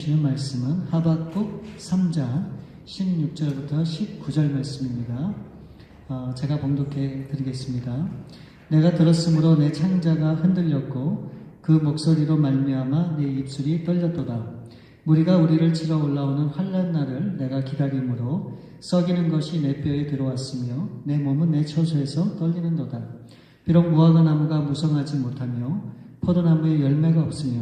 주시는 말씀은 하박국 3장 16절부터 19절 말씀입니다. 제가 봉독해 드리겠습니다. 내가 들었으므로 내 창자가 흔들렸고 그 목소리로 말미암아 내 입술이 떨렸도다. 무리가 우리를 치러 올라오는 환난 날을 내가 기다림으로 썩이는 것이 내 뼈에 들어왔으며 내 몸은 내 처소에서 떨리는도다. 비록 무화과 나무가 무성하지 못하며 포도나무에 열매가 없으며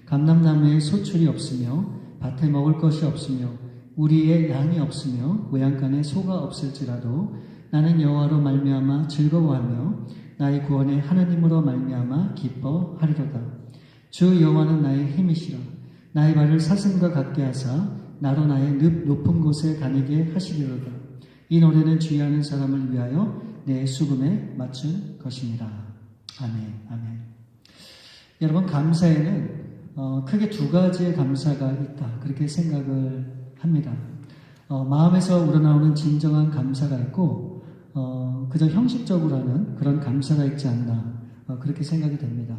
감람나무에 소출이 없으며 밭에 먹을 것이 없으며 우리의 양이 없으며 외양간에 소가 없을지라도 나는 여호와로 말미암아 즐거워하며 나의 구원의 하나님으로 말미암아 기뻐하리로다. 주 여호와는 나의 힘이시라. 나의 발을 사슴과 같게 하사 나로 나의 높은 곳에 다니게 하시리로다. 이 노래는 주의하는 사람을 위하여 내 수금에 맞춘 것입니다. 아멘. 아멘. 여러분, 감사에는 크게 두 가지의 감사가 있다, 그렇게 생각을 합니다. 마음에서 우러나오는 진정한 감사가 있고 그저 형식적으로 하는 그런 감사가 있지 않나, 그렇게 생각이 됩니다.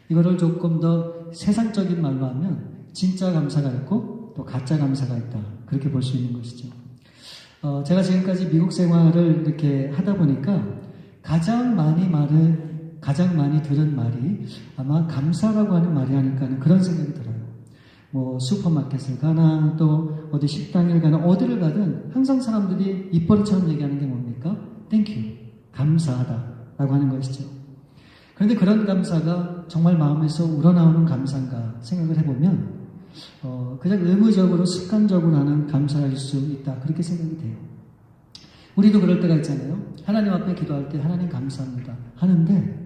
이거를 조금 더 세상적인 말로 하면 진짜 감사가 있고 또 가짜 감사가 있다, 그렇게 볼 수 있는 것이죠. 제가 지금까지 미국 생활을 이렇게 하다 보니까 가장 많이 들은 말이 아마 감사라고 하는 말이 아닐까 하는 그런 생각이 들어요. 뭐 슈퍼마켓을 가나 또 어디 식당을 가나 어디를 가든 항상 사람들이 입버릇처럼 얘기하는 게 뭡니까? 땡큐, 감사하다라고 하는 것이죠. 그런데 그런 감사가 정말 마음에서 우러나오는 감사인가 생각을 해보면 그냥 의무적으로 습관적으로 하는 감사일 수 있다, 그렇게 생각이 돼요. 우리도 그럴 때가 있잖아요. 하나님 앞에 기도할 때 하나님 감사합니다 하는데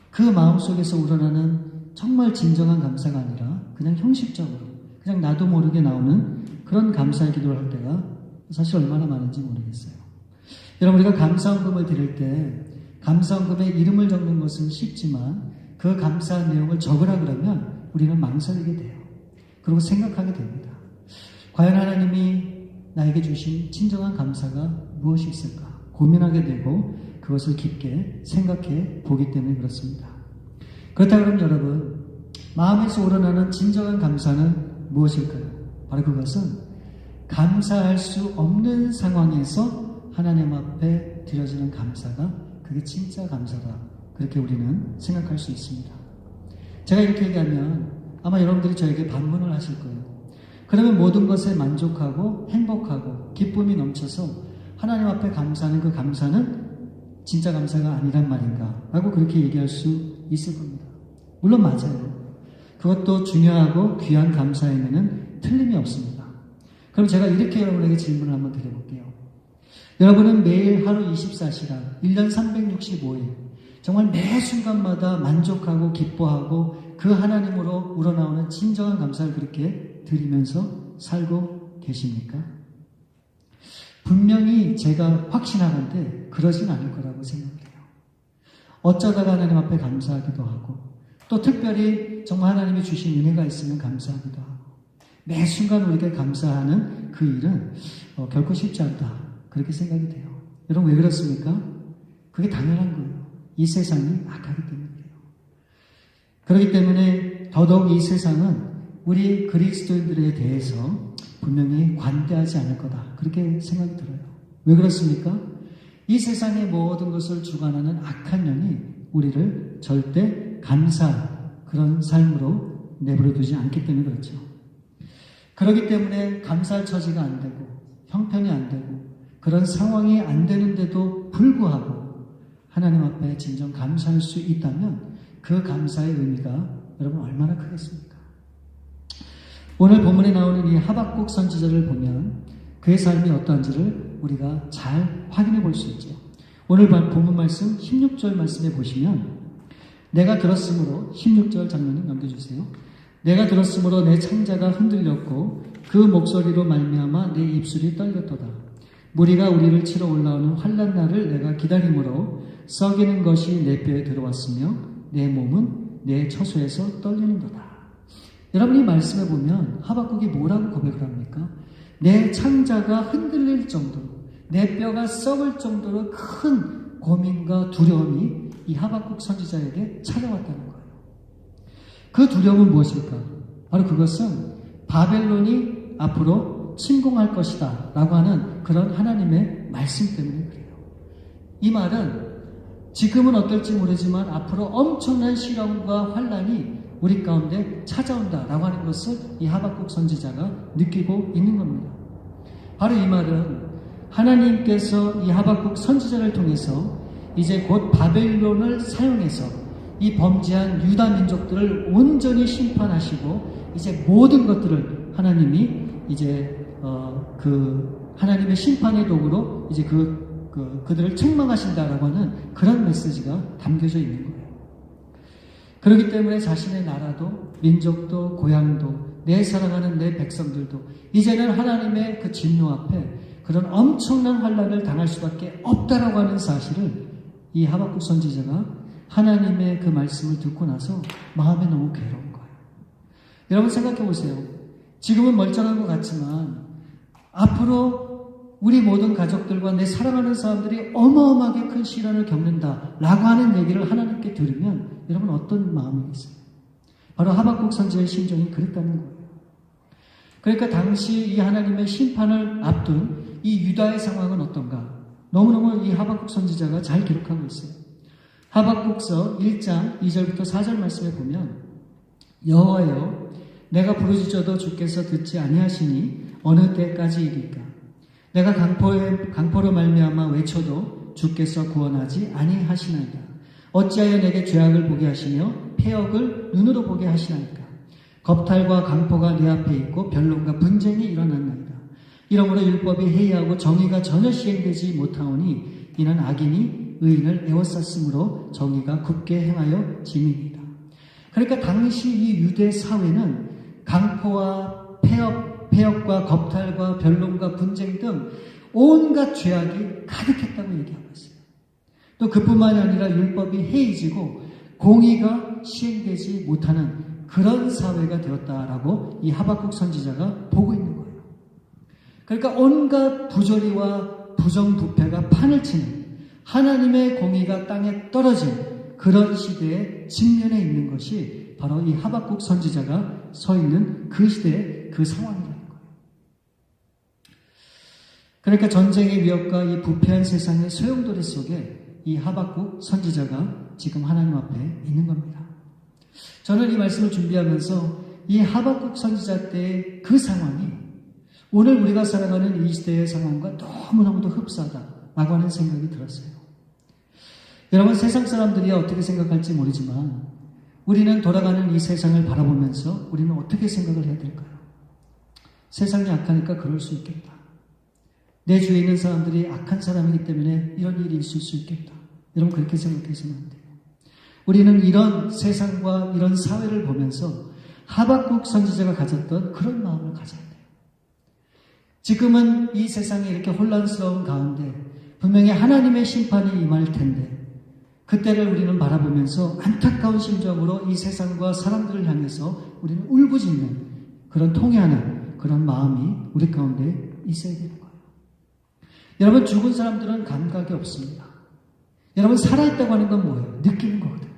그 마음속에서 우러나는 정말 진정한 감사가 아니라 그냥 형식적으로 그냥 나도 모르게 나오는 그런 감사의 기도를 할 때가 사실 얼마나 많은지 모르겠어요. 여러분, 우리가 감사헌금을 드릴 때 감사헌금에 이름을 적는 것은 쉽지만 그 감사한 내용을 적으라 그러면 우리는 망설이게 돼요. 그리고 생각하게 됩니다. 과연 하나님이 나에게 주신 진정한 감사가 무엇이 있을까 고민하게 되고 그것을 깊게 생각해 보기 때문에 그렇습니다. 그렇다 그러면 여러분, 마음에서 우러나는 진정한 감사는 무엇일까요? 바로 그것은 감사할 수 없는 상황에서 하나님 앞에 드려지는 감사가 그게 진짜 감사다, 그렇게 우리는 생각할 수 있습니다. 제가 이렇게 얘기하면 아마 여러분들이 저에게 반문을 하실 거예요. 그러면 모든 것에 만족하고 행복하고 기쁨이 넘쳐서 하나님 앞에 감사하는 그 감사는 진짜 감사가 아니란 말인가? 라고 그렇게 얘기할 수 있을 겁니다. 물론 맞아요. 그것도 중요하고 귀한 감사에는 틀림이 없습니다. 그럼 제가 이렇게 여러분에게 질문을 한번 드려볼게요. 여러분은 매일 하루 24시간, 1년 365일 정말 매 순간마다 만족하고 기뻐하고 그 하나님으로 우러나오는 진정한 감사를 그렇게 드리면서 살고 계십니까? 분명히 제가 확신하건대 그러진 않을 거라고 생각해요. 어쩌다가 하나님 앞에 감사하기도 하고 또 특별히 정말 하나님이 주신 은혜가 있으면 감사하기도 하고 매 순간 우리에게 감사하는 그 일은 결코 쉽지 않다, 그렇게 생각이 돼요. 여러분, 왜 그렇습니까? 그게 당연한 거예요. 이 세상이 악하기 때문이에요. 그렇기 때문에 더더욱 이 세상은 우리 그리스도인들에 대해서 분명히 관대하지 않을 거다, 그렇게 생각이 들어요. 왜 그렇습니까? 이 세상의 모든 것을 주관하는 악한 년이 우리를 절대 그런 삶으로 내버려 두지 않기 때문에 그렇죠. 그렇기 때문에 감사할 처지가 안 되고 형편이 안 되고 그런 상황이 안 되는데도 불구하고 하나님 앞에 진정 감사할 수 있다면 그 감사의 의미가 여러분 얼마나 크겠습니까? 오늘 본문에 나오는 이 하박국 선지자를 보면 그의 삶이 어떠한지를 우리가 잘 확인해 볼 수 있죠. 오늘 본문 말씀 16절 말씀에 보시면 내가 들었으므로, 16절 장면을 넘겨주세요. 내가 들었으므로 내 창자가 흔들렸고 그 목소리로 말미암아 내 입술이 떨렸도다. 무리가 우리를 치러 올라오는 환난 날을 내가 기다림으로 썩이는 것이 내 뼈에 들어왔으며 내 몸은 내 처소에서 떨리는도다. 여러분이 말씀해 보면 하박국이 뭐라고 고백을 합니까? 내 창자가 흔들릴 정도로, 내 뼈가 썩을 정도로 큰 고민과 두려움이 이 하박국 선지자에게 찾아왔다는 거예요. 그 두려움은 무엇일까? 바로 그것은 바벨론이 앞으로 침공할 것이다 라고 하는 그런 하나님의 말씀 때문에 그래요. 이 말은 지금은 어떨지 모르지만 앞으로 엄청난 시련과 환란이 우리 가운데 찾아온다라고 하는 것을 이 하박국 선지자가 느끼고 있는 겁니다. 바로 이 말은 하나님께서 이 하박국 선지자를 통해서 이제 곧 바벨론을 사용해서 이 범죄한 유다 민족들을 온전히 심판하시고 이제 모든 것들을 하나님이 이제 그 하나님의 심판의 도구로 이제 그들을 책망하신다라고 하는 그런 메시지가 담겨져 있는 거예요. 그렇기 때문에 자신의 나라도 민족도 고향도 내 사랑하는 내 백성들도 이제는 하나님의 그 진노 앞에 그런 엄청난 환란을 당할 수밖에 없다라고 하는 사실을 이 하박국 선지자가 하나님의 그 말씀을 듣고 나서 마음에 너무 괴로운 거예요. 여러분 생각해 보세요. 지금은 멀쩡한 것 같지만 앞으로 우리 모든 가족들과 내 사랑하는 사람들이 어마어마하게 큰 시련을 겪는다라고 하는 얘기를 하나님께 들으면 여러분 어떤 마음이겠어요? 바로 하박국 선지자의 심정이 그랬다는 거예요. 그러니까 당시 이 하나님의 심판을 앞둔 이 유다의 상황은 어떤가? 너무너무 이 하박국 선지자가 잘 기록하고 있어요. 하박국서 1장 2절부터 4절 말씀에 보면 여호와여 내가 부르짖어도 주께서 듣지 아니하시니 어느 때까지이리까? 내가 강포로 말미암아 외쳐도 주께서 구원하지 아니하시나이다. 어찌하여 내게 죄악을 보게 하시며 폐역을 눈으로 보게 하시나이까? 겁탈과 강포가 내 앞에 있고 변론과 분쟁이 일어났나이다. 이러므로 율법이 해이하고 정의가 전혀 시행되지 못하오니 이는 악인이 의인을 에워쌌으므로 정의가 굳게 행하여 짐이니이다. 그러니까 당시 이 유대 사회는 강포와 폐역과 겁탈과 변론과 분쟁 등 온갖 죄악이 가득했다고 얘기하고 있어요. 또 그뿐만이 아니라 율법이 해이지고 공의가 시행되지 못하는 그런 사회가 되었다라고 이 하박국 선지자가 보고 있는 거예요. 그러니까 온갖 부조리와 부정부패가 판을 치는 하나님의 공의가 땅에 떨어진 그런 시대에 직면해 있는 것이 바로 이 하박국 선지자가 서 있는 그 시대의 그 상황이라는 거예요. 그러니까 전쟁의 위협과 이 부패한 세상의 소용돌이 속에 이 하박국 선지자가 지금 하나님 앞에 있는 겁니다. 저는 이 말씀을 준비하면서 이 하박국 선지자 때의 그 상황이 오늘 우리가 살아가는 이 시대의 상황과 너무너무도 흡사하다라고 하는 생각이 들었어요. 여러분 세상 사람들이 어떻게 생각할지 모르지만 우리는 돌아가는 이 세상을 바라보면서 우리는 어떻게 생각을 해야 될까요? 세상이 악하니까 그럴 수 있겠다. 내 주위에 있는 사람들이 악한 사람이기 때문에 이런 일이 있을 수 있겠다. 여러분 그렇게 생각해서는 안 돼요. 우리는 이런 세상과 이런 사회를 보면서 하박국 선지자가 가졌던 그런 마음을 가져야 돼요. 지금은 이 세상이 이렇게 혼란스러운 가운데 분명히 하나님의 심판이 임할 텐데 그때를 우리는 바라보면서 안타까운 심정으로 이 세상과 사람들을 향해서 우리는 울부짖는 그런 통회하는 그런 마음이 우리 가운데 있어야 되는 거예요. 여러분 죽은 사람들은 감각이 없습니다. 여러분 살아있다고 하는 건 뭐예요? 느끼는 거거든요.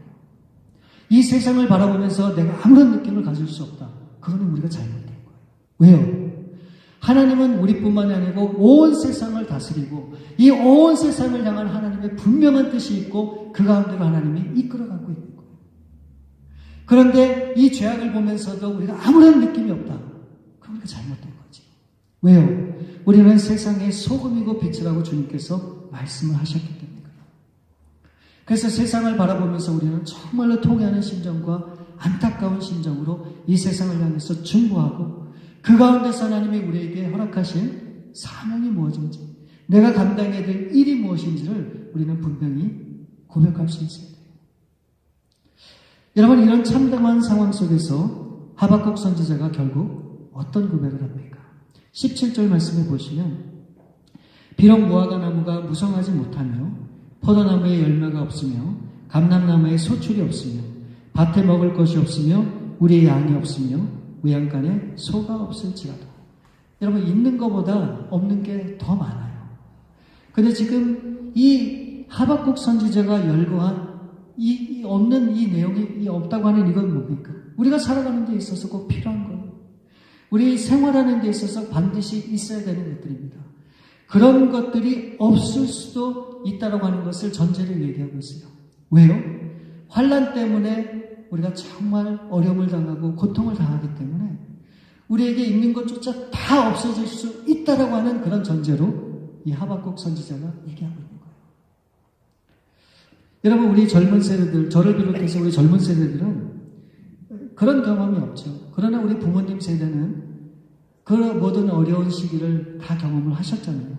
이 세상을 바라보면서 내가 아무런 느낌을 가질 수 없다. 그거는 우리가 잘못된 거예요. 왜요? 하나님은 우리뿐만이 아니고 온 세상을 다스리고 이 온 세상을 향한 하나님의 분명한 뜻이 있고 그 가운데로 하나님이 이끌어가고 있는 거예요. 그런데 이 죄악을 보면서도 우리가 아무런 느낌이 없다. 그럼 우리가 잘못된 거지. 왜요? 우리는 세상의 소금이고 빛이라고 주님께서 말씀을 하셨기 때문에 그래요. 그래서 세상을 바라보면서 우리는 정말로 통회하는 심정과 안타까운 심정으로 이 세상을 향해서 중보하고 그 가운데서 하나님이 우리에게 허락하신 사명이 무엇인지 내가 감당해야 될 일이 무엇인지를 우리는 분명히 고백할 수 있어야 돼요. 여러분 이런 참담한 상황 속에서 하박국 선지자가 결국 어떤 고백을 합니까? 17절 말씀해 보시면 비록 무화과 나무가 무성하지 못하며 포도나무에 열매가 없으며 감람나무에 소출이 없으며 밭에 먹을 것이 없으며 우리의 양이 없으며 외양간에 소가 없을지라도 여러분 있는 것보다 없는 게 더 많아요. 근데 지금 이 하박국 선지자가 열거한 이 없는 이 내용이 이 없다고 하는 이건 뭡니까? 우리가 살아가는 데 있어서 꼭 필요한 거예요. 우리 생활하는 데 있어서 반드시 있어야 되는 것들입니다. 그런 것들이 없을 수도 있다고 하는 것을 전제로 얘기하고 있어요. 왜요? 환난 때문에 우리가 정말 어려움을 당하고 고통을 당하기 때문에 우리에게 있는 것조차 다 없어질 수 있다고 하는 그런 전제로 이 하박국 선지자가 얘기하고 있는 거예요. 여러분, 우리 젊은 세대들, 저를 비롯해서 우리 젊은 세대들은 그런 경험이 없죠. 그러나 우리 부모님 세대는 그 모든 어려운 시기를 다 경험을 하셨잖아요.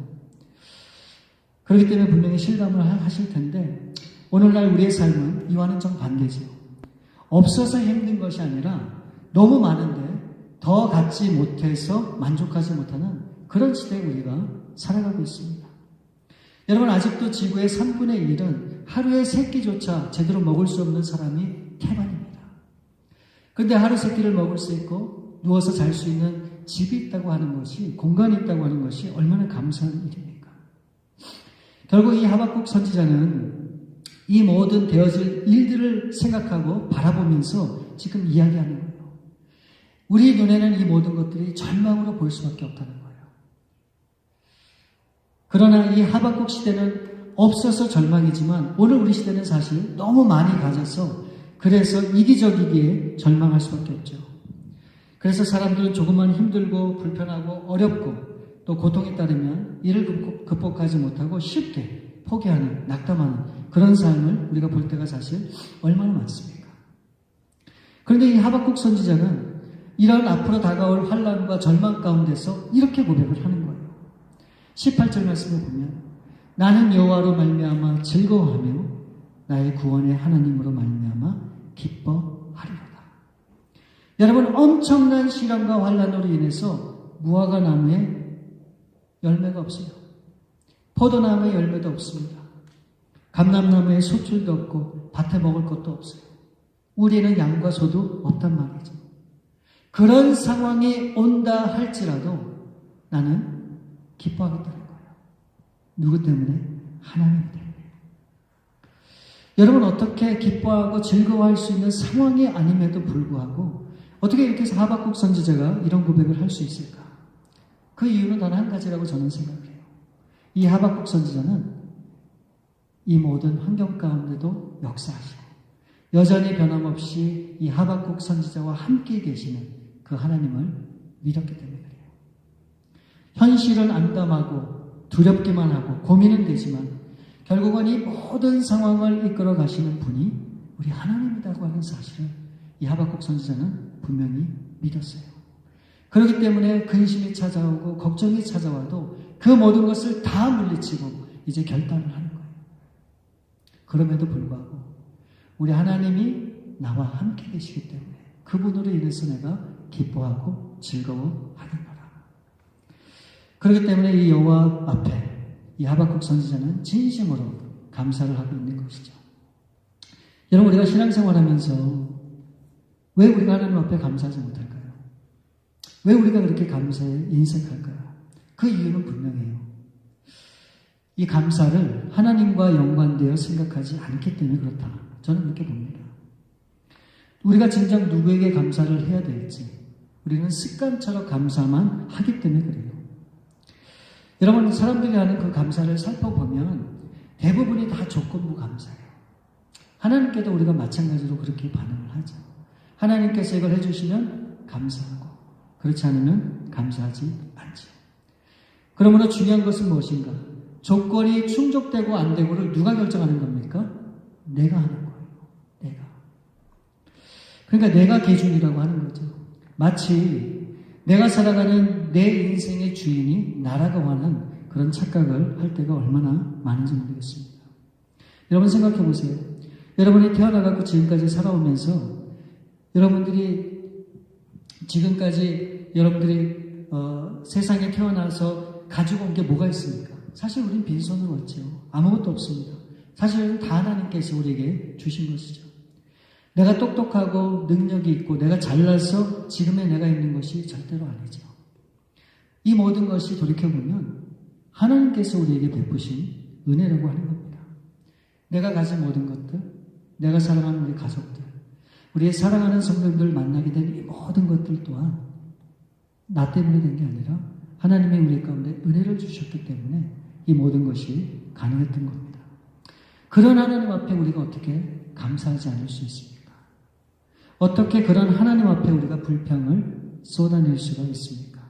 그렇기 때문에 분명히 실감을 하실 텐데 오늘날 우리의 삶은 이와는 정반대죠. 없어서 힘든 것이 아니라 너무 많은데 더 갖지 못해서 만족하지 못하는 그런 시대에 우리가 살아가고 있습니다. 여러분, 아직도 지구의 3분의 1은 하루에 3끼조차 제대로 먹을 수 없는 사람이 태반입니다. 그런데 하루 3끼를 먹을 수 있고 누워서 잘 수 있는 집이 있다고 하는 것이, 공간이 있다고 하는 것이 얼마나 감사한 일입니까? 결국 이 하박국 선지자는 이 모든 되어질 일들을 생각하고 바라보면서 지금 이야기하는 거예요. 우리 눈에는 이 모든 것들이 절망으로 보일 수밖에 없다는 거예요. 그러나 이 하박국 시대는 없어서 절망이지만 오늘 우리 시대는 사실 너무 많이 가져서 그래서 이기적이기에 절망할 수밖에 없죠. 그래서 사람들은 조금만 힘들고 불편하고 어렵고 또 고통에 따르면 이를 극복하지 못하고 쉽게 포기하는, 낙담하는 그런 삶을 우리가 볼 때가 사실 얼마나 많습니까? 그런데 이 하박국 선지자는 이런 앞으로 다가올 환난과 절망 가운데서 이렇게 고백을 하는 거예요. 18절 말씀을 보면 나는 여호와로 말미암아 즐거워하며 나의 구원의 하나님으로 말미암아 기뻐하리로다. 여러분, 엄청난 시련과 환난으로 인해서 무화과 나무에 열매가 없어요. 포도나무에 열매도 없습니다. 감람나무에 소출도 없고 밭에 먹을 것도 없어요. 우리는 양과 소도 없단 말이죠. 그런 상황이 온다 할지라도 나는 기뻐하겠다는 거예요. 누구 때문에? 하나님 때문에. 여러분, 어떻게 기뻐하고 즐거워할 수 있는 상황이 아님에도 불구하고 어떻게 이렇게 해서 하박국 선지자가 이런 고백을 할 수 있을까? 그 이유는 단 한 가지라고 저는 생각해요. 이 하박국 선지자는 이 모든 환경 가운데도 역사하시고 여전히 변함없이 이 하박국 선지자와 함께 계시는 그 하나님을 믿었기 때문에 그래요. 현실은 암담하고 두렵기만 하고 고민은 되지만 결국은 이 모든 상황을 이끌어 가시는 분이 우리 하나님이라고 하는 사실을 이 하박국 선지자는 분명히 믿었어요. 그렇기 때문에 근심이 찾아오고 걱정이 찾아와도 그 모든 것을 다 물리치고 이제 결단을 하는 거예요. 그럼에도 불구하고 우리 하나님이 나와 함께 계시기 때문에 그분으로 인해서 내가 기뻐하고 즐거워하는거라. 그렇기 때문에 이 여호와 앞에 이 하박국 선지자는 진심으로 감사를 하고 있는 것이죠. 여러분, 우리가 신앙생활하면서 왜 우리가 하나님 앞에 감사하지 못할까요? 왜 우리가 그렇게 감사에 인색할까요? 그 이유는 분명해요. 이 감사를 하나님과 연관되어 생각하지 않기 때문에 그렇다. 저는 그렇게 봅니다. 우리가 진정 누구에게 감사를 해야 될지 우리는 습관처럼 감사만 하기 때문에 그래요. 여러분, 사람들이 하는 그 감사를 살펴보면 대부분이 다 조건부 감사예요. 하나님께도 우리가 마찬가지로 그렇게 반응을 하죠. 하나님께서 이걸 해주시면 감사하고 그렇지 않으면 감사하지 않죠. 그러므로 중요한 것은 무엇인가? 조건이 충족되고 안 되고를 누가 결정하는 겁니까? 내가 하는 거예요. 내가. 그러니까 내가 기준이라고 하는 거죠. 마치 내가 살아가는 내 인생의 주인이 나라고 하는 그런 착각을 할 때가 얼마나 많은지 모르겠습니다. 여러분 생각해 보세요. 여러분이 태어나갖고 지금까지 살아오면서 여러분들이 지금까지 여러분들이 세상에 태어나서 가지고 온 게 뭐가 있습니까? 사실 우리는 빈손으로 왔죠. 아무것도 없습니다. 사실은 다 하나님께서 우리에게 주신 것이죠. 내가 똑똑하고 능력이 있고 내가 잘나서 지금의 내가 있는 것이 절대로 아니죠. 이 모든 것이 돌이켜보면 하나님께서 우리에게 베푸신 은혜라고 하는 겁니다. 내가 가진 모든 것들, 내가 사랑하는 우리 가족들, 우리의 사랑하는 성도들 만나게 된 이 모든 것들 또한 나 때문에 된 게 아니라 하나님이 우리 가운데 은혜를 주셨기 때문에 이 모든 것이 가능했던 겁니다. 그런 하나님 앞에 우리가 어떻게 감사하지 않을 수 있습니까? 어떻게 그런 하나님 앞에 우리가 불평을 쏟아낼 수가 있습니까?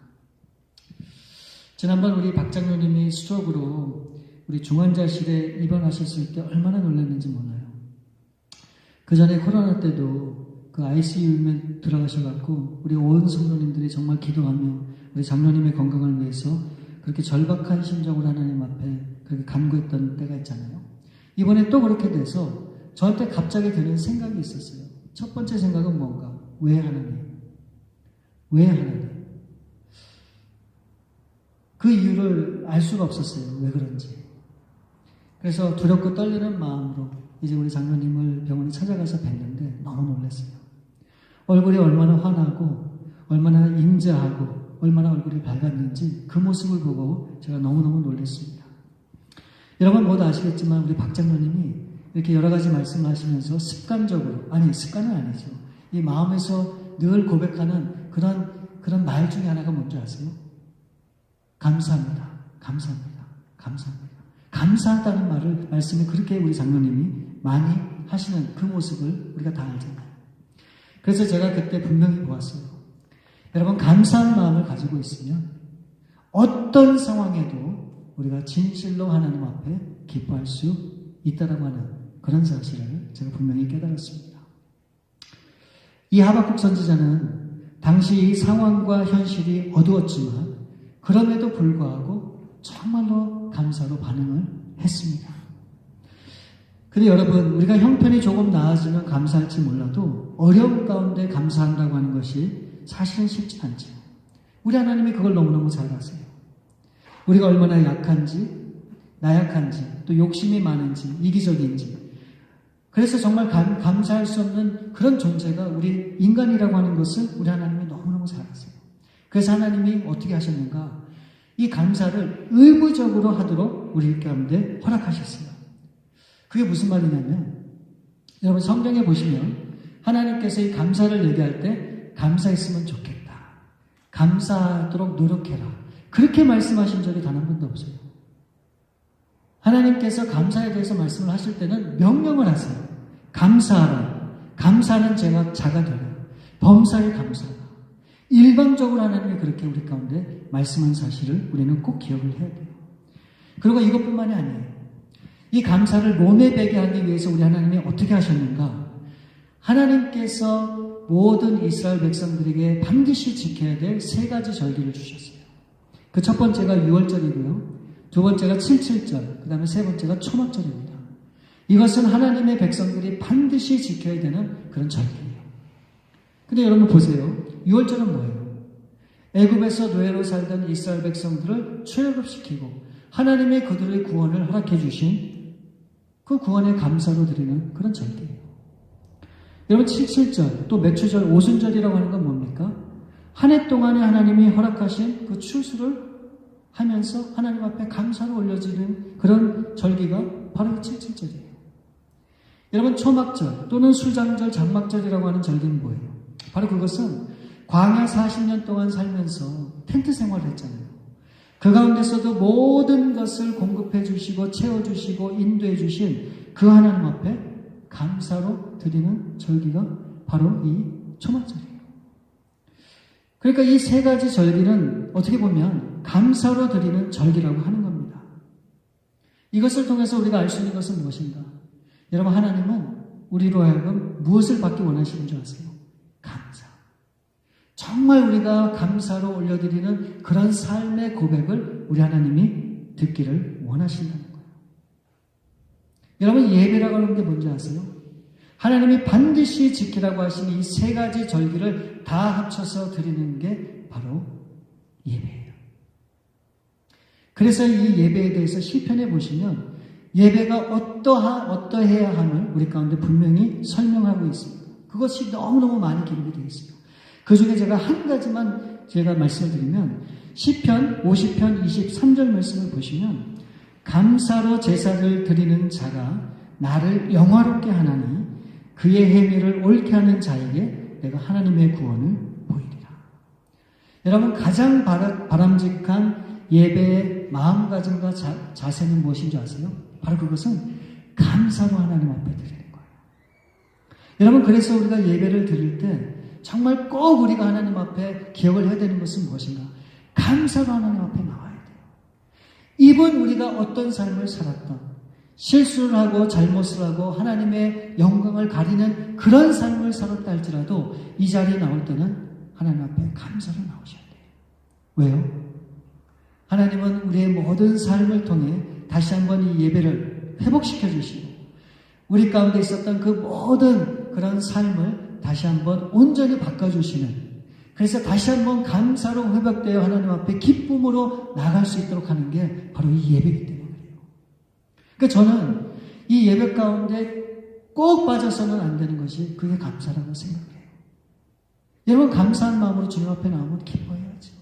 지난번 우리 박 장로님이 스트로크로 우리 중환자실에 입원하셨을 때 얼마나 놀랐는지 몰라요. 그 전에 코로나 때도 그 ICU에 들어가셔갖고 우리 온 성도님들이 정말 기도하며 우리 장로님의 건강을 위해서 그렇게 절박한 심정으로 하나님 앞에 그렇게 간구했던 때가 있잖아요. 이번에 또 그렇게 돼서 저한테 갑자기 드는 생각이 있었어요. 첫 번째 생각은 뭔가? 왜 하나님? 왜 하나님? 그 이유를 알 수가 없었어요. 왜 그런지. 그래서 두렵고 떨리는 마음으로 이제 우리 장로님을 병원에 찾아가서 뵀는데 너무 놀랐어요. 얼굴이 얼마나 환하고 얼마나 인자하고 얼마나 얼굴이 밝았는지 그 모습을 보고 제가 너무너무 놀랐습니다. 여러분 모두 아시겠지만 우리 박 장로님이 이렇게 여러 가지 말씀을 하시면서 습관적으로, 아니 습관은 아니죠. 이 마음에서 늘 고백하는 그런 말 중에 하나가 뭔지 아세요? 감사합니다. 감사합니다. 감사합니다. 감사하다는 말씀을 그렇게 우리 장로님이 많이 하시는 그 모습을 우리가 다 알잖아요. 그래서 제가 그때 분명히 보았어요. 여러분 감사한 마음을 가지고 있으면 어떤 상황에도 우리가 진실로 하나님 앞에 기뻐할 수 있다라고 하는 그런 사실을 제가 분명히 깨달았습니다. 이 하박국 선지자는 당시 이 상황과 현실이 어두웠지만 그럼에도 불구하고 정말로 감사로 반응을 했습니다. 근데 여러분 우리가 형편이 조금 나아지면 감사할지 몰라도 어려운 가운데 감사한다고 하는 것이 사실은 쉽지 않죠. 우리 하나님이 그걸 너무너무 잘 아세요. 우리가 얼마나 약한지 나약한지 또 욕심이 많은지 이기적인지 그래서 정말 감사할 수 없는 그런 존재가 우리 인간이라고 하는 것을 우리 하나님이 너무너무 잘 아세요. 그래서 하나님이 어떻게 하셨는가? 이 감사를 의무적으로 하도록 우리 가운데 허락하셨어요. 그게 무슨 말이냐면 여러분 성경에 보시면 하나님께서 이 감사를 얘기할 때 감사했으면 좋겠다. 감사하도록 노력해라. 그렇게 말씀하신 적이 단 한 번도 없어요. 하나님께서 감사에 대해서 말씀을 하실 때는 명령을 하세요. 감사하라. 감사는 자가 되라. 범사에 감사하라. 일방적으로 하나님이 그렇게 우리 가운데 말씀한 사실을 우리는 꼭 기억을 해야 돼요. 그리고 이것뿐만이 아니에요. 이 감사를 몸에 배게 하기 위해서 우리 하나님이 어떻게 하셨는가? 하나님께서 모든 이스라엘 백성들에게 반드시 지켜야 될 세 가지 절기를 주셨어요. 그 첫 번째가 6월절이고요. 두 번째가 7.7절, 그 다음에 세 번째가 초막절입니다. 이것은 하나님의 백성들이 반드시 지켜야 되는 그런 절기예요. 근데 여러분 보세요. 6월절은 뭐예요? 애굽에서 노예로 살던 이스라엘 백성들을 출애굽시키고 하나님의 그들의 구원을 허락해 주신 그 구원의 감사로 드리는 그런 절기예요. 여러분 7.7절, 또 매추절, 오순절이라고 하는 건 뭡니까? 한 해 동안에 하나님이 허락하신 그 추수를 하면서 하나님 앞에 감사로 올려지는 그런 절기가 바로 7.7절이에요. 여러분 초막절 또는 수장절, 장막절이라고 하는 절기는 뭐예요? 바로 그것은 광야 40년 동안 살면서 텐트 생활을 했잖아요. 그 가운데서도 모든 것을 공급해 주시고 채워주시고 인도해 주신 그 하나님 앞에 감사로 드리는 절기가 바로 이 초막절이에요. 그러니까 이 세 가지 절기는 어떻게 보면 감사로 드리는 절기라고 하는 겁니다. 이것을 통해서 우리가 알 수 있는 것은 무엇인가? 여러분 하나님은 우리로 하여금 무엇을 받기 원하시는 줄 아세요? 감사. 정말 우리가 감사로 올려드리는 그런 삶의 고백을 우리 하나님이 듣기를 원하신다는 거예요. 여러분 예배라고 하는 게 뭔지 아세요? 하나님이 반드시 지키라고 하신 이 세 가지 절기를 다 합쳐서 드리는 게 바로 예배예요. 그래서 이 예배에 대해서 시편에 보시면 예배가 어떠해야 함을 우리 가운데 분명히 설명하고 있습니다. 그것이 너무너무 많이 기록이 되어 있어요. 그 중에 제가 한 가지만 제가 말씀을 드리면 시편 50편 23절 말씀을 보시면 감사로 제사를 드리는 자가 나를 영화롭게 하나니 그의 행위를 옳게 하는 자에게 내가 하나님의 구원을 보이리라. 여러분, 가장 바람직한 예배의 마음가짐과 자세는 무엇인지 아세요? 바로 그것은 감사로 하나님 앞에 드리는 거예요. 여러분, 그래서 우리가 예배를 드릴 때 정말 꼭 우리가 하나님 앞에 기억을 해야 되는 것은 무엇인가? 감사로 하나님 앞에 나와야 돼요. 이번 우리가 어떤 삶을 살았던, 실수를 하고 잘못을 하고 하나님의 영광을 가리는 그런 삶을 살았다 할지라도 이 자리에 나올 때는 하나님 앞에 감사로 나오셔야 돼요. 왜요? 하나님은 우리의 모든 삶을 통해 다시 한번 이 예배를 회복시켜 주시고 우리 가운데 있었던 그 모든 그런 삶을 다시 한번 온전히 바꿔주시는, 그래서 다시 한번 감사로 회복되어 하나님 앞에 기쁨으로 나갈 수 있도록 하는 게 바로 이 예배이기 때문이에요. 그러니까 저는 이 예배 가운데 꼭 빠져서는 안 되는 것이 그게 감사라고 생각해요. 여러분, 감사한 마음으로 주님 앞에 나오면 기뻐해야죠.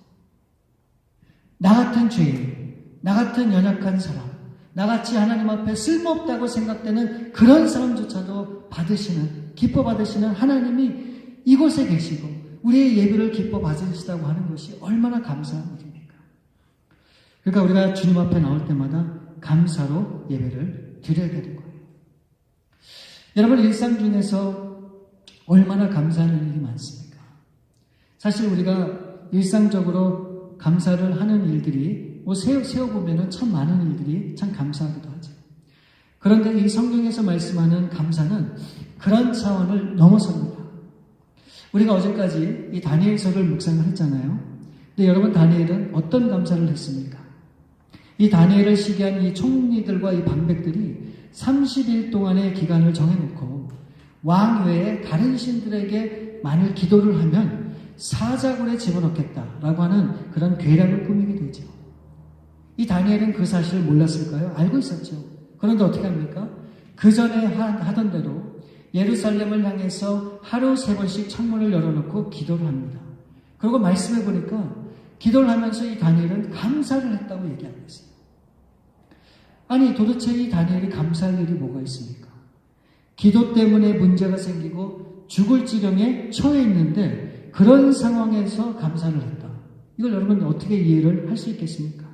나 같은 죄인, 나 같은 연약한 사람, 나같이 하나님 앞에 쓸모없다고 생각되는 그런 사람조차도 기뻐 받으시는 하나님이 이곳에 계시고 우리의 예배를 기뻐 받으시다고 하는 것이 얼마나 감사한 일입니까? 그러니까 우리가 주님 앞에 나올 때마다 감사로 예배를 드려야 되는 거예요. 여러분, 일상 중에서 얼마나 감사하는 일이 많습니까? 사실 우리가 일상적으로 감사를 하는 일들이 세어보면 참 많은 일들이 참 감사하기도 하죠. 그런데 이 성경에서 말씀하는 감사는 그런 차원을 넘어섭니다. 우리가 어제까지 이 다니엘서를 묵상을 했잖아요. 근데 여러분, 다니엘은 어떤 감사를 했습니까? 이 다니엘을 시기한 이 총리들과 이 방백들이 30일 동안의 기간을 정해놓고 왕 외에 다른 신들에게 만일 기도를 하면 사자굴에 집어넣겠다라고 하는 그런 계략을 꾸미게 되죠. 이 다니엘은 그 사실을 몰랐을까요? 알고 있었죠. 그런데 어떻게 합니까? 그 전에 하던 대로 예루살렘을 향해서 하루 3번씩 창문을 열어놓고 기도를 합니다. 그리고 말씀해 보니까 기도를 하면서 이 다니엘은 감사를 했다고 얘기하고 있어요. 아니, 도대체 이 다니엘이 감사할 일이 뭐가 있습니까? 기도 때문에 문제가 생기고 죽을 지경에 처해 있는데 그런 상황에서 감사를 했다. 이걸 여러분 어떻게 이해를 할 수 있겠습니까?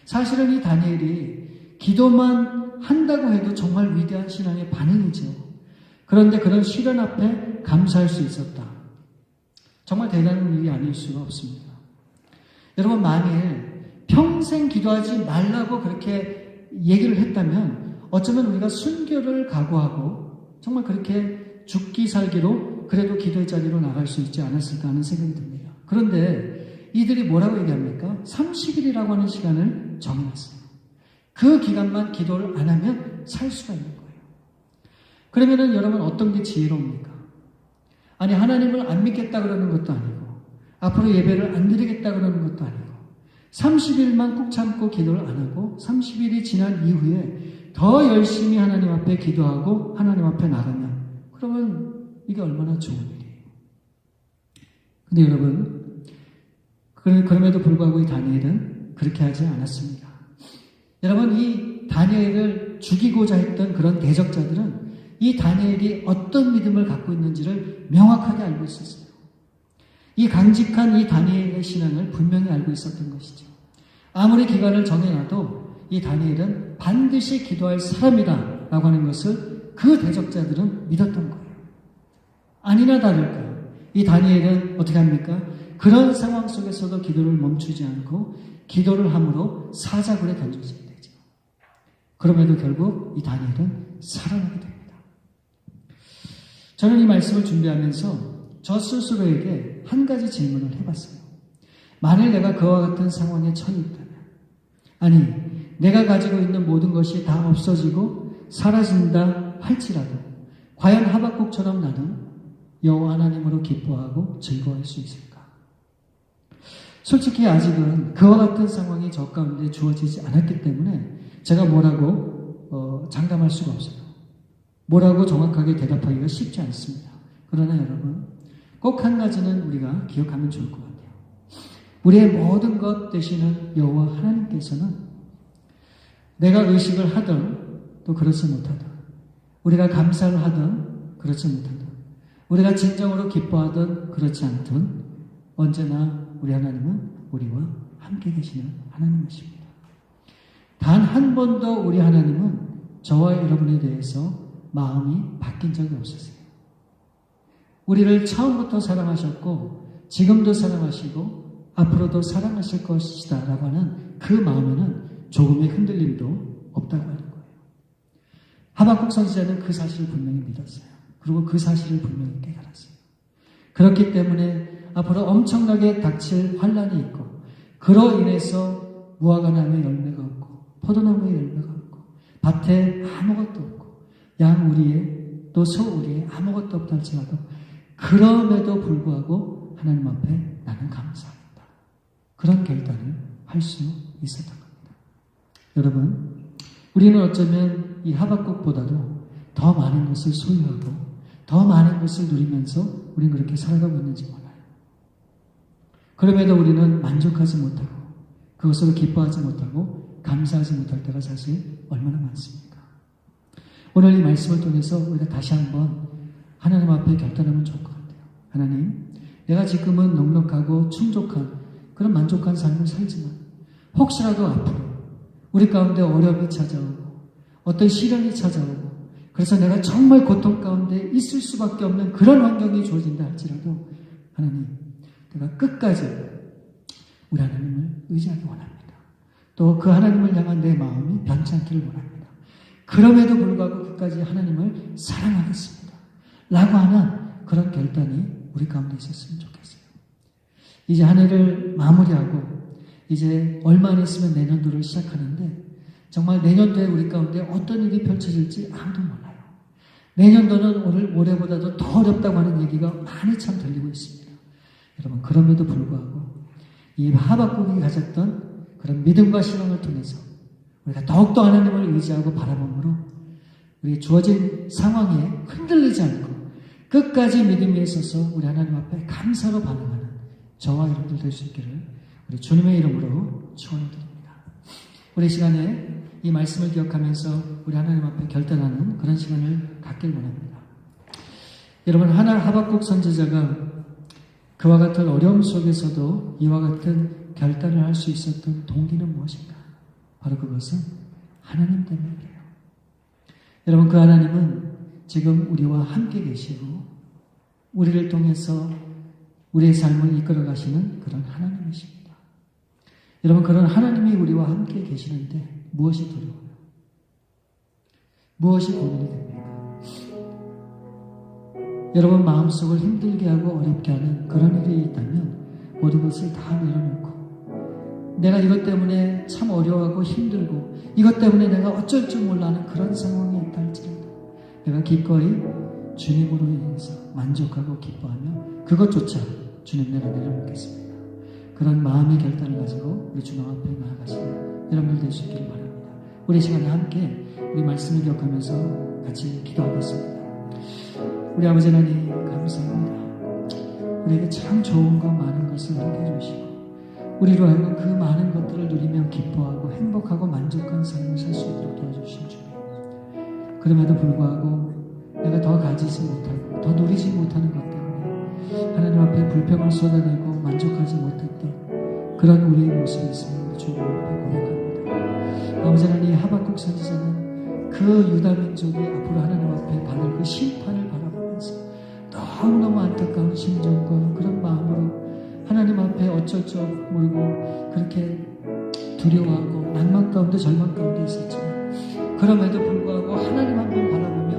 사실은 이 다니엘이 기도만 한다고 해도 정말 위대한 신앙의 반응이죠. 그런데 그런 시련 앞에 감사할 수 있었다. 정말 대단한 일이 아닐 수가 없습니다. 여러분, 만일 평생 기도하지 말라고 그렇게 얘기를 했다면 어쩌면 우리가 순교를 각오하고 정말 그렇게 죽기 살기로 그래도 기도의 자리로 나갈 수 있지 않았을까 하는 생각이 듭니다. 그런데 이들이 뭐라고 얘기합니까? 30일이라고 하는 시간을 정해놨어요. 그 기간만 기도를 안 하면 살 수가 있는 거예요. 그러면은 여러분, 어떤 게 지혜로웁니까? 아니, 하나님을 안 믿겠다 그러는 것도 아니고 앞으로 예배를 안 드리겠다 그러는 것도 아니고 30일만 꾹 참고 기도를 안 하고 30일이 지난 이후에 더 열심히 하나님 앞에 기도하고 하나님 앞에 나가면 그러면 이게 얼마나 좋은 일이에요. 근데 여러분, 그럼에도 불구하고 이 다니엘은 그렇게 하지 않았습니다. 여러분, 이 다니엘을 죽이고자 했던 그런 대적자들은 이 다니엘이 어떤 믿음을 갖고 있는지를 명확하게 알고 있었어요. 이 강직한 이 다니엘의 신앙을 분명히 알고 있었던 것이죠. 아무리 기간을 정해놔도 이 다니엘은 반드시 기도할 사람이다 라고 하는 것을 그 대적자들은 믿었던 거예요. 아니나 다를까 이 다니엘은 어떻게 합니까? 그런 상황 속에서도 기도를 멈추지 않고 기도를 함으로 사자굴에 던져지게 되죠. 그럼에도 결국 이 다니엘은 살아나게 됩니다. 저는 이 말씀을 준비하면서 저 스스로에게 한 가지 질문을 해봤어요. 만일 내가 그와 같은 상황에 처해 있다면, 아니, 내가 가지고 있는 모든 것이 다 없어지고 사라진다 할지라도 과연 하박국처럼 나는 여호와 하나님으로 기뻐하고 즐거워할 수 있을까? 솔직히 아직은 그와 같은 상황이 저 가운데 주어지지 않았기 때문에 제가 뭐라고 장담할 수가 없어요. 뭐라고 정확하게 대답하기가 쉽지 않습니다. 그러나 여러분, 꼭 한 가지는 우리가 기억하면 좋을 것 같아요. 우리의 모든 것 되시는 여호와 하나님께서는 내가 의식을 하든 또 그렇지 못하든, 우리가 감사를 하든 그렇지 못하든, 우리가 진정으로 기뻐하든 그렇지 않든 언제나 우리 하나님은 우리와 함께 계시는 하나님이십니다. 단 한 번도 우리 하나님은 저와 여러분에 대해서 마음이 바뀐 적이 없으세요. 우리를 처음부터 사랑하셨고 지금도 사랑하시고 앞으로도 사랑하실 것이다 라고 하는 그 마음에는 조금의 흔들림도 없다고 하는 거예요. 하박국 선지자는 그 사실을 분명히 믿었어요. 그리고 그 사실을 분명히 깨달았어요. 그렇기 때문에 앞으로 엄청나게 닥칠 환란이 있고 그로 인해서 무화과 나무에 열매가 없고 포도나무에 열매가 없고 밭에 아무것도 없고 양 우리에 또 소 우리에 아무것도 없다 할지라도 그럼에도 불구하고 하나님 앞에 나는 감사합니다. 그런 결단을 할 수 있었던 겁니다. 여러분, 우리는 어쩌면 이 하박국보다도 더 많은 것을 소유하고 더 많은 것을 누리면서 우리는 그렇게 살아가고 있는지 몰라요. 그럼에도 우리는 만족하지 못하고 그것으로 기뻐하지 못하고 감사하지 못할 때가 사실 얼마나 많습니까? 오늘 이 말씀을 통해서 우리가 다시 한번 하나님 앞에 결단하면 좋을 것 같아요. 하나님, 내가 지금은 넉넉하고 충족한 그런 만족한 삶을 살지만 혹시라도 앞으로 우리 가운데 어려움이 찾아오고 어떤 시련이 찾아오고 그래서 내가 정말 고통 가운데 있을 수밖에 없는 그런 환경이 주어진다 할지라도 하나님, 내가 끝까지 우리 하나님을 의지하기 원합니다. 또 그 하나님을 향한 내 마음이 변치 않기를 원합니다. 그럼에도 불구하고 끝까지 하나님을 사랑하겠습니다. 라고 하는 그런 결단이 우리 가운데 있었으면 좋겠어요. 이제 한 해를 마무리하고 이제 얼마 안 있으면 내년도를 시작하는데 정말 내년도에 우리 가운데 어떤 일이 펼쳐질지 아무도 몰라요. 내년도는 올해보다도 더 어렵다고 하는 얘기가 많이 참 들리고 있습니다. 여러분, 그럼에도 불구하고 이 하박국이 가졌던 그런 믿음과 신앙을 통해서 우리가 더욱더 하나님을 의지하고 바라봄으로 우리 주어진 상황에 흔들리지 않고 끝까지 믿음 위에 서서 우리 하나님 앞에 감사로 반응하는 저와 여러분들 될 수 있기를 우리 주님의 이름으로 축원을 드립니다. 우리 시간에 이 말씀을 기억하면서 우리 하나님 앞에 결단하는 그런 시간을 갖길 원합니다. 여러분, 하박국 선지자가 그와 같은 어려움 속에서도 이와 같은 결단을 할 수 있었던 동기는 무엇인가? 바로 그것은 하나님 때문이에요. 여러분, 그 하나님은 지금 우리와 함께 계시고 우리를 통해서 우리의 삶을 이끌어 가시는 그런 하나님이십니다. 여러분, 그런 하나님이 우리와 함께 계시는데 무엇이 두려워요? 무엇이 고민이 됩니까? 여러분 마음속을 힘들게 하고 어렵게 하는 그런 일이 있다면 모든 것을 다 내려놓고 내가 이것 때문에 참 어려워하고 힘들고 이것 때문에 내가 어쩔 줄 몰라 하는 그런 상황이 있다 할지라도 내가 기꺼이 주님으로 인해서 만족하고 기뻐하며 그것조차 주님 내가 내려놓겠습니다. 그런 마음의 결단을 가지고 우리 주님 앞에 나아가시는 여러분들 될 수 있기를 바랍니다. 우리 시간에 함께 우리 말씀을 기억하면서 같이 기도하겠습니다. 우리 아버지 하나님 감사합니다. 우리에게 참 좋은 것 많은 것을 하게 해주시고 우리로 하여금 그 많은 것들을 누리며 기뻐하고 행복하고 만족한 삶을 살 수 있도록 도와주신 주님. 그럼에도 불구하고 내가 더 가지지 못하고 더 누리지 못하는 것 때문에 하나님 앞에 불평을 쏟아내고 만족하지 못했던 그런 우리의 모습이 있음을 주님 앞에 고백합니다. 아버지 하나님, 하박국 선지자는 그 유다 민족이 앞으로 하나님 앞에 받을 그 심판을 바라보면서 너무너무 안타까운 심정과 그런 마음으로 하나님 앞에 어쩔 줄 모르고 그렇게 두려워하고 낭만 가운데 절망 가운데 있었지만 그럼에도 불구하고 하나님 한 번 바라보며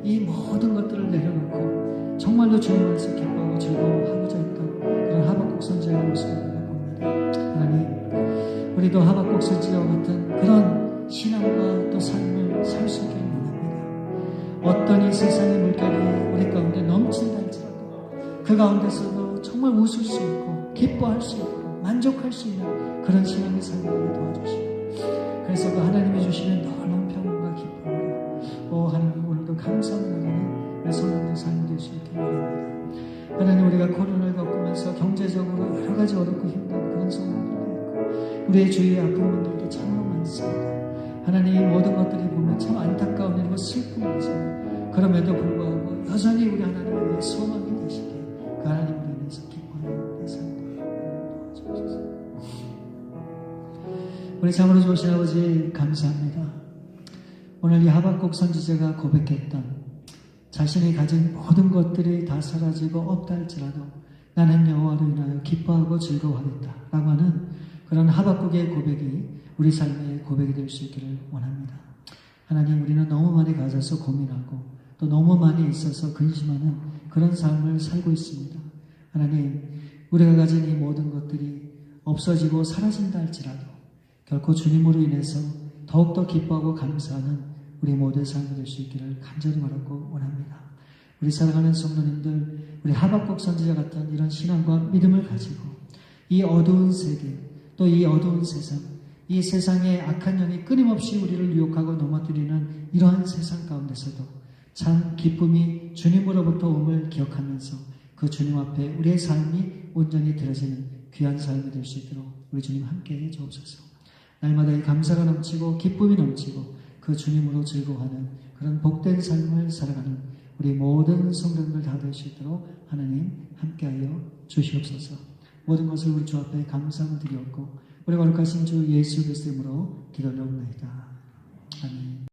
이 모든 것들을 내려놓고 정말로 주님 안에서 기뻐하고 즐거워하고자 했던 그런 하박국 선지자의 모습을 봅니다. 하나님, 우리도 하박국 선지자와 같은 그런 신앙과 또 삶을 살 수 있기를 원합니다. 어떤 이 세상의 물결이 우리 가운데 넘친다 할지라도 그 가운데서도 정말 웃을 수 있고 기뻐할 수 있고 만족할 수 있는 그런 신앙의 삶을 도와주시고 그래서 그 하나님이 주시는 놀라운 평안과 기쁨으로 하나님 오늘도 감사하며 나가는 우리 성도의 삶이 될 수 있기를 원합니다. 하나님, 우리가 코로나를 겪으면서 경제적으로 여러 가지 어렵고 힘든 그런 상황들도 있고 우리의 주위에 아픈 분들도 참으로 많습니다. 하나님, 모든 것들이 보면 참 안타까운 일이고 슬픈 일이지만 그럼에도 불구하고 여전히 우리 하나님의 소망이 되시기에 그 하나님을 인해서 기뻐하는 우리의 삶들 우리 참으로 좋으신 아버지 감사합니다. 오늘 이 하박국 선지자가 고백했던 자신이 가진 모든 것들이 다 사라지고 없다 할지라도 나는 여호와로 인하여 기뻐하고 즐거워하겠다 라고 하는 그런 하박국의 고백이 우리 삶의 고백이 될 수 있기를 원합니다. 하나님, 우리는 너무 많이 가져서 고민하고 또 너무 많이 있어서 근심하는 그런 삶을 살고 있습니다. 하나님, 우리가 가진 이 모든 것들이 없어지고 사라진다 할지라도 결코 주님으로 인해서 더욱더 기뻐하고 감사하는 우리 모두의 삶이 될 수 있기를 간절히 바라고 원합니다. 우리 사랑하는 성도님들, 우리 하박국 선지자 같은 이런 신앙과 믿음을 가지고 이 어두운 세계, 또 이 어두운 세상, 이 세상의 악한 영이 끊임없이 우리를 유혹하고 넘어뜨리는 이러한 세상 가운데서도 참 기쁨이 주님으로부터 옴을 기억하면서 그 주님 앞에 우리의 삶이 온전히 드려지는 귀한 삶이 될 수 있도록 우리 주님 함께해 주옵소서. 날마다 이 감사가 넘치고 기쁨이 넘치고 그 주님으로 즐거워하는 그런 복된 삶을 살아가는 우리 모든 성도들 다 될 수 있도록 하나님 함께하여 주시옵소서. 모든 것을 우리 주 앞에 감사를 드리옵고 우리 거룩하신 주 예수 그리스도 이름으로 기도를 올리옵나이다. 아멘.